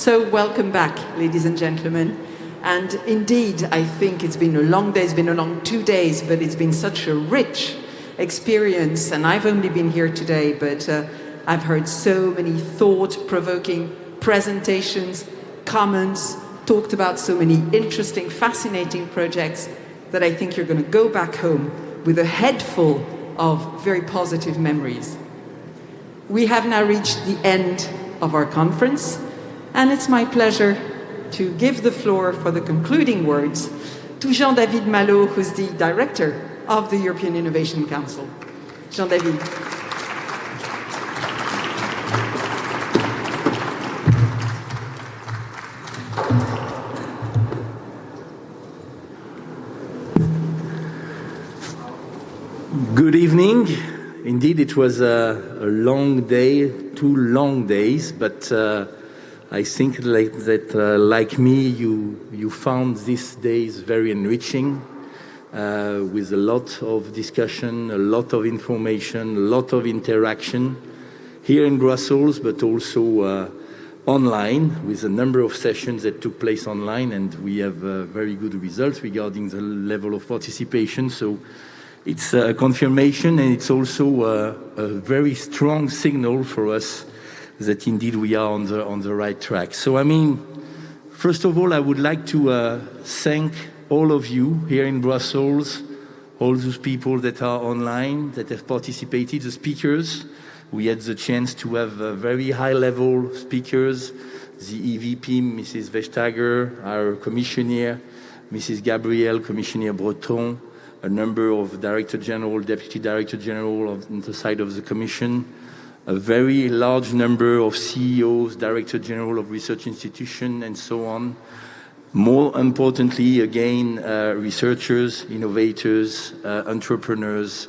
So welcome back, ladies and gentlemen. And indeed, I think it's been a long day, it's been a long 2 days, but it's been such a rich experience. And I've only been here today, but I've heard so many thought-provoking presentations, comments, talked about so many interesting, fascinating projects that I think you're going to go back home with a head full of very positive memories. We have now reached the end of our conference, and it's my pleasure to give the floor for the concluding words to Jean-David Malo, who's the Director of the European Innovation Council. Jean-David. Good evening. Indeed, it was a long day, 2 long days, but I think like me, you found these days very enriching, with a lot of discussion, a lot of information, a lot of interaction here in Brussels, but also online, with a number of sessions that took place online, and we have very good results regarding the level of participation. So it's a confirmation, and it's also a very strong signal for us that indeed we are on the right track. So I mean, first of all, I would like to thank all of you here in Brussels, all those people that are online, that have participated, the speakers. We had the chance to have very high-level speakers, the EVP, Mrs. Vestager, our Commissioner, Mrs. Gabrielle, Commissioner Breton, a number of Director General, Deputy Director General on the side of the Commission, a very large number of CEOs, Director General of Research Institutions, and so on. More importantly, again, researchers, innovators, entrepreneurs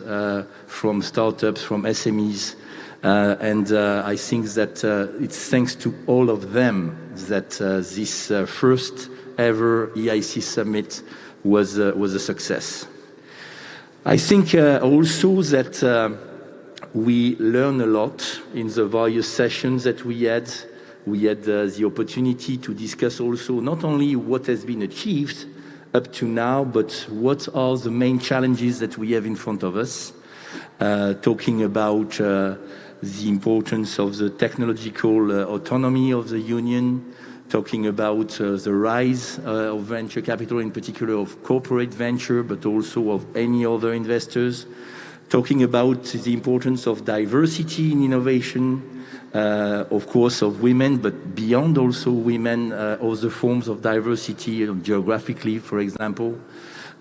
from startups, from SMEs. And I think that it's thanks to all of them that this first ever EIC summit was a success. I think also that we learned a lot in the various sessions that we had. We had the opportunity to discuss also not only what has been achieved up to now, but what are the main challenges that we have in front of us. Talking about the importance of the technological autonomy of the Union, talking about the rise of venture capital, in particular of corporate venture, but also of any other investors, talking about the importance of diversity in innovation, of course of women, but beyond also women, other forms of diversity, geographically, for example.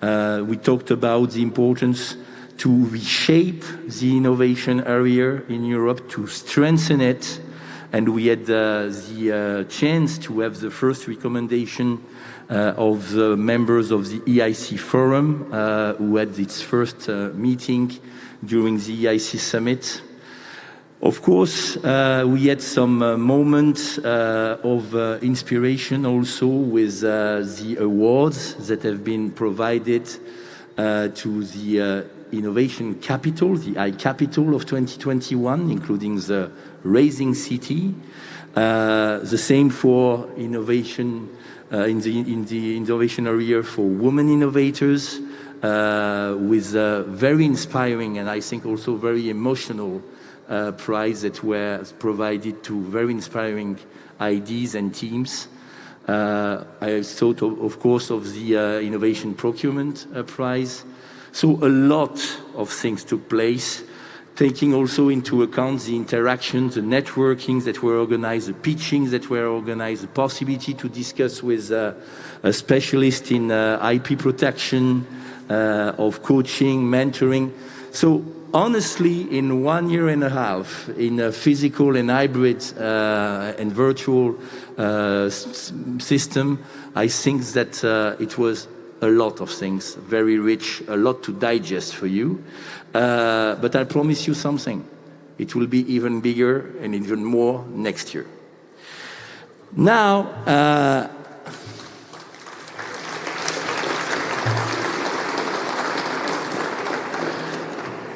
We talked about the importance to reshape the innovation area in Europe, to strengthen it. And we had the chance to have the first recommendation of the members of the EIC Forum, who had its first meeting during the EIC Summit. Of course, we had some moments of inspiration also with the awards that have been provided to the Innovation Capital, the iCapital of 2021, including the Raising City. The same for innovation in the innovation area for women innovators, with a very inspiring and I think also very emotional prize that was provided to very inspiring ideas and teams. I thought, of course, of the Innovation Procurement Prize. So a lot of things took place, taking also into account the interactions, the networkings that were organized, the pitchings that were organized, the possibility to discuss with a specialist in IP protection, of coaching, mentoring. So honestly, in 1.5 years, in a physical and hybrid and virtual system, I think that it was a lot of things, very rich, a lot to digest for you. But I promise you something. It will be even bigger and even more next year. Now,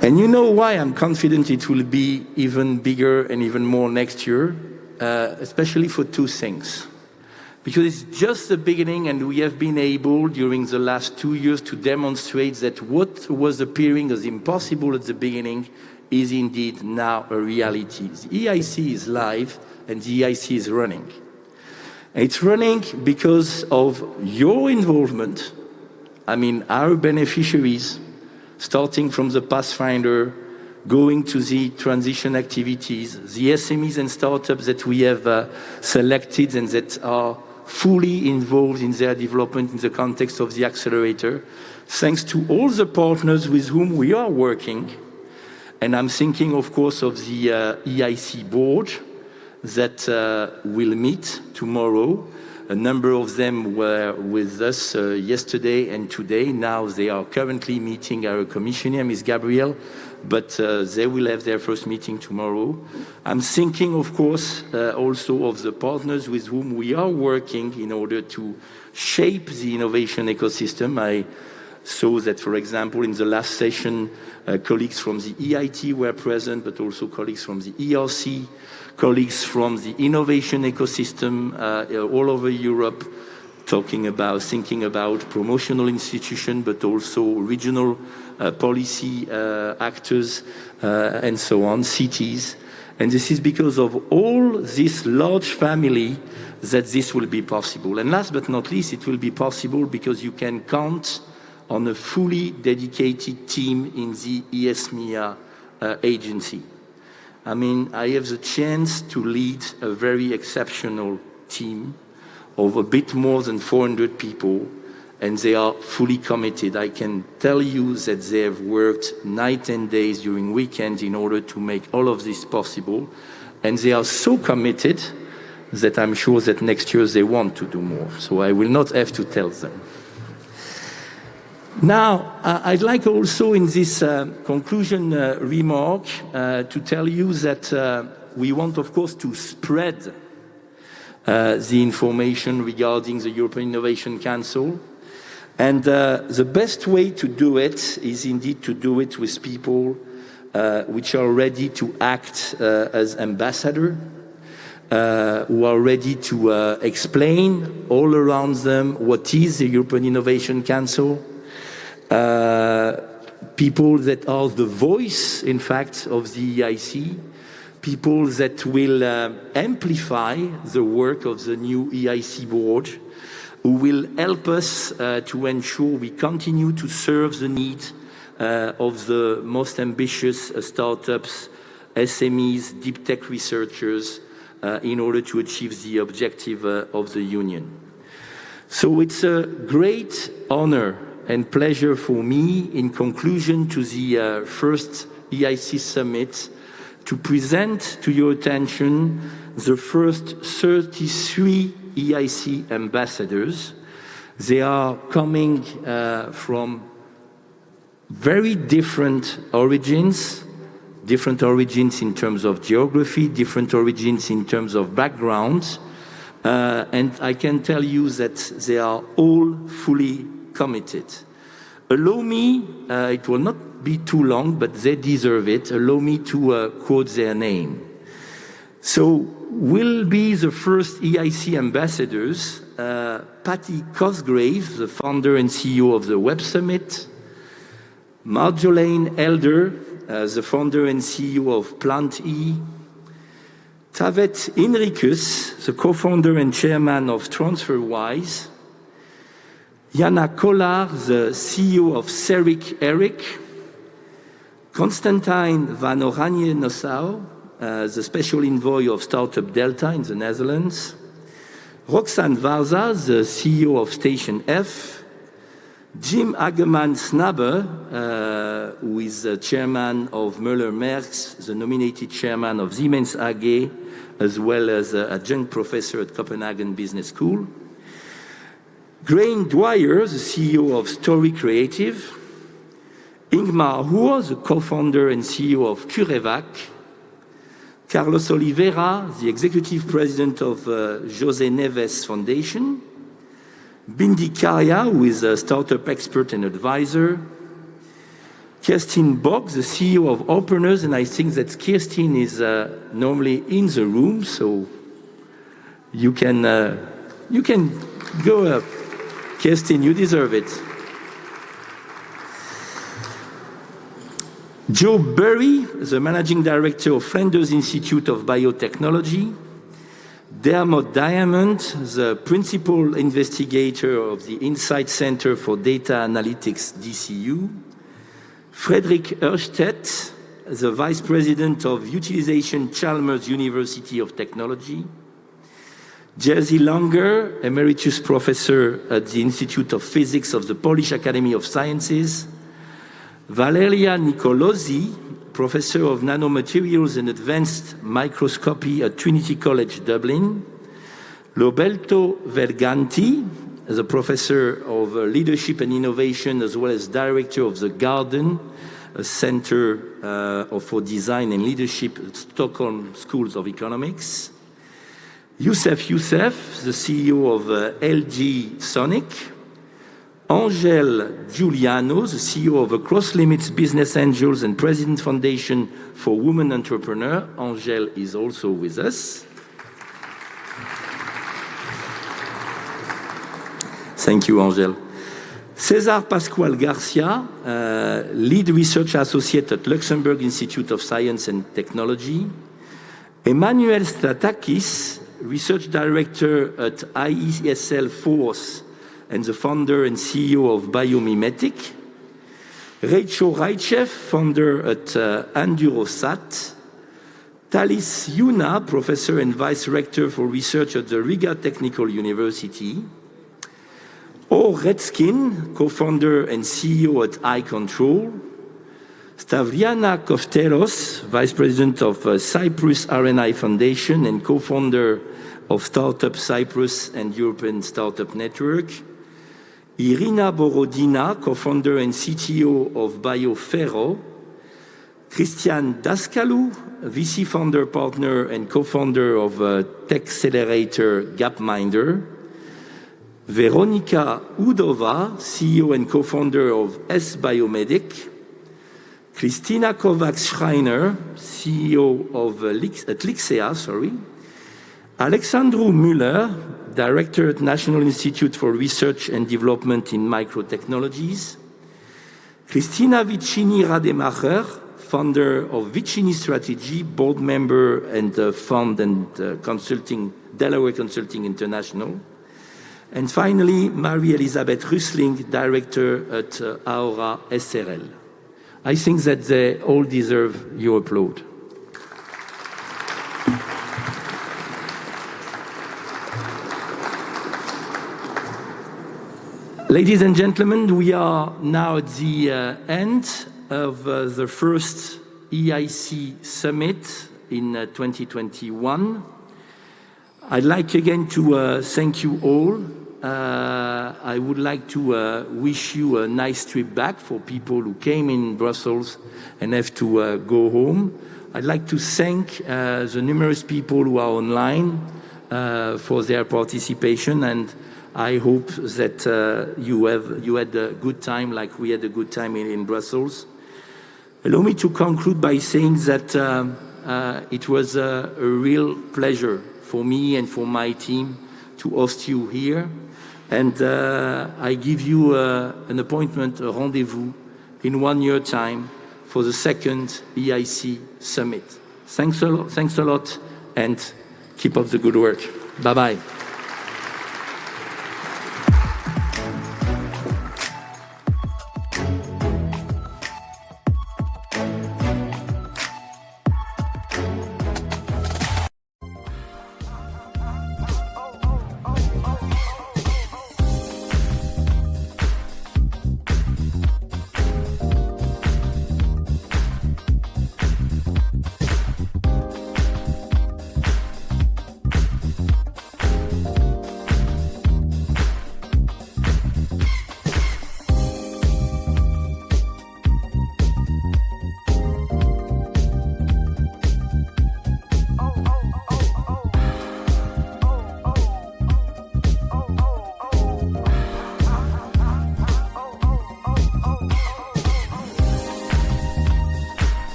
and you know why I'm confident it will be even bigger and even more next year, especially for 2 things. because it's just the beginning, and we have been able during the last 2 years to demonstrate that what was appearing as impossible at the beginning is indeed now a reality. The EIC is live and the EIC is running. And it's running because of your involvement. I mean, our beneficiaries, starting from the Pathfinder, going to the transition activities, the SMEs and startups that we have selected and that are fully involved in their development in the context of the accelerator, thanks to all the partners with whom we are working. And I'm thinking, of course, of the EIC board that will meet tomorrow. A number of them were with us yesterday and today. Now they are currently meeting our commissioner, Ms. Gabrielle, but they will have their first meeting tomorrow. I'm thinking, of course, also of the partners with whom we are working in order to shape the innovation ecosystem. I saw that, for example, in the last session, colleagues from the EIT were present, but also colleagues from the ERC, colleagues from the innovation ecosystem all over Europe, thinking about promotional institutions, but also regional policy actors and so on, cities. And this is because of all this large family that this will be possible. And last but not least, it will be possible because you can count on a fully dedicated team in the EISMEA agency. I mean, I have the chance to lead a very exceptional team of a bit more than 400 people, and they are fully committed. I can tell you that they have worked night and days during weekends in order to make all of this possible, and they are so committed that I'm sure that next year they want to do more, so I will not have to tell them. Now, I'd like also in this conclusion remark to tell you that we want, of course, to spread the information regarding the European Innovation Council. And the best way to do it is indeed to do it with people which are ready to act as ambassadors, who are ready to explain all around them what is the European Innovation Council, people that are the voice, in fact, of the EIC, people that will amplify the work of the new EIC board, who will help us to ensure we continue to serve the needs of the most ambitious startups, SMEs, deep tech researchers, in order to achieve the objective of the Union. So it's a great honor and pleasure for me, in conclusion to the first EIC summit, to present to your attention the first 33 EIC ambassadors. They are coming from very different origins in terms of geography, different origins in terms of backgrounds, and I can tell you that they are all fully committed. Allow me, it will not be too long, but they deserve it. Allow me to quote their name. So, will be the first EIC ambassadors, Patty Cosgrave, the founder and CEO of the Web Summit, Marjolaine Elder, the founder and CEO of Plant-E, Tavet Henricus, the co-founder and chairman of TransferWise, Jana Kollar, the CEO of Seric Eric, Constantine van Oranje-Nassau, the special envoy of Startup Delta in the Netherlands, Roxanne Varza, the CEO of Station F, Jim Hagemann-Snabe, who is the chairman of Müller-Merckx, the nominated chairman of Siemens AG, as well as adjunct professor at Copenhagen Business School, Graeme Dwyer, the CEO of Story Creative, Ingmar Hoer, the co-founder and CEO of CureVac, Carlos Oliveira, the executive president of José Neves Foundation, Bindi Karia, who is a startup expert and advisor, Kerstin Bock, the CEO of Openers, and I think that Kerstin is normally in the room, so you can You can go up. Kirsten, you deserve it. Joe Burry, the Managing Director of Flanders Institute of Biotechnology. Dermot Diamond, the Principal Investigator of the Insight Center for Data Analytics, DCU. Frederick Erstedt, the Vice President of Utilization, Chalmers University of Technology. Jerzy Langer, Emeritus Professor at the Institute of Physics of the Polish Academy of Sciences. Valeria Nicolosi, Professor of Nanomaterials and Advanced Microscopy at Trinity College, Dublin. Roberto Verganti, the Professor of Leadership and Innovation, as well as Director of the Garden, a Center for Design and Leadership at Stockholm Schools of Economics. Youssef Youssef, the CEO of LG Sonic. Angel Giuliano, the CEO of Across Limits Business Angels and President Foundation for Women Entrepreneurs. Angel is also with us. Thank you, Angel. César Pascual Garcia, Lead Research Associate at Luxembourg Institute of Science and Technology. Emmanuel Stratakis, Research Director at IESL Force and the founder and CEO of Biomimetic. Rachel Reichev, founder at Endurosat. Thalis Yuna, Professor and Vice Rector for Research at the Riga Technical University. Or Redskin, co-founder and CEO at iControl. Stavriana Kofteros, Vice President of Cyprus RNI Foundation and co-founder of Startup Cyprus and European Startup Network. Irina Borodina, co-founder and CTO of BioFerro. Christian Daskalu, VC founder, partner, and co-founder of Techcelerator Gapminder. Veronika Udova, CEO and co-founder of S-Biomedic. Christina Kovacs-Schreiner, CEO of Lixea. Alexandru Müller, Director at National Institute for Research and Development in Microtechnologies. Christina Vicini Rademacher, founder of Vicini Strategy, board member and fund and consulting, Delaware Consulting International. And finally, Marie-Elisabeth Rüssling, Director at Aura SRL. I think that they all deserve your applaud. Ladies and gentlemen, we are now at the end of the first EIC Summit in 2021. I'd like again to thank you all. I would like to wish you a nice trip back for people who came in Brussels and have to go home. I'd like to thank the numerous people who are online for their participation, and I hope that you had a good time like we had a good time in Brussels. Allow me to conclude by saying that it was a real pleasure for me and for my team to host you here. And I give you an appointment, a rendezvous in 1 year time for the second EIC Summit. Thanks a lot, and keep up the good work. Bye-bye.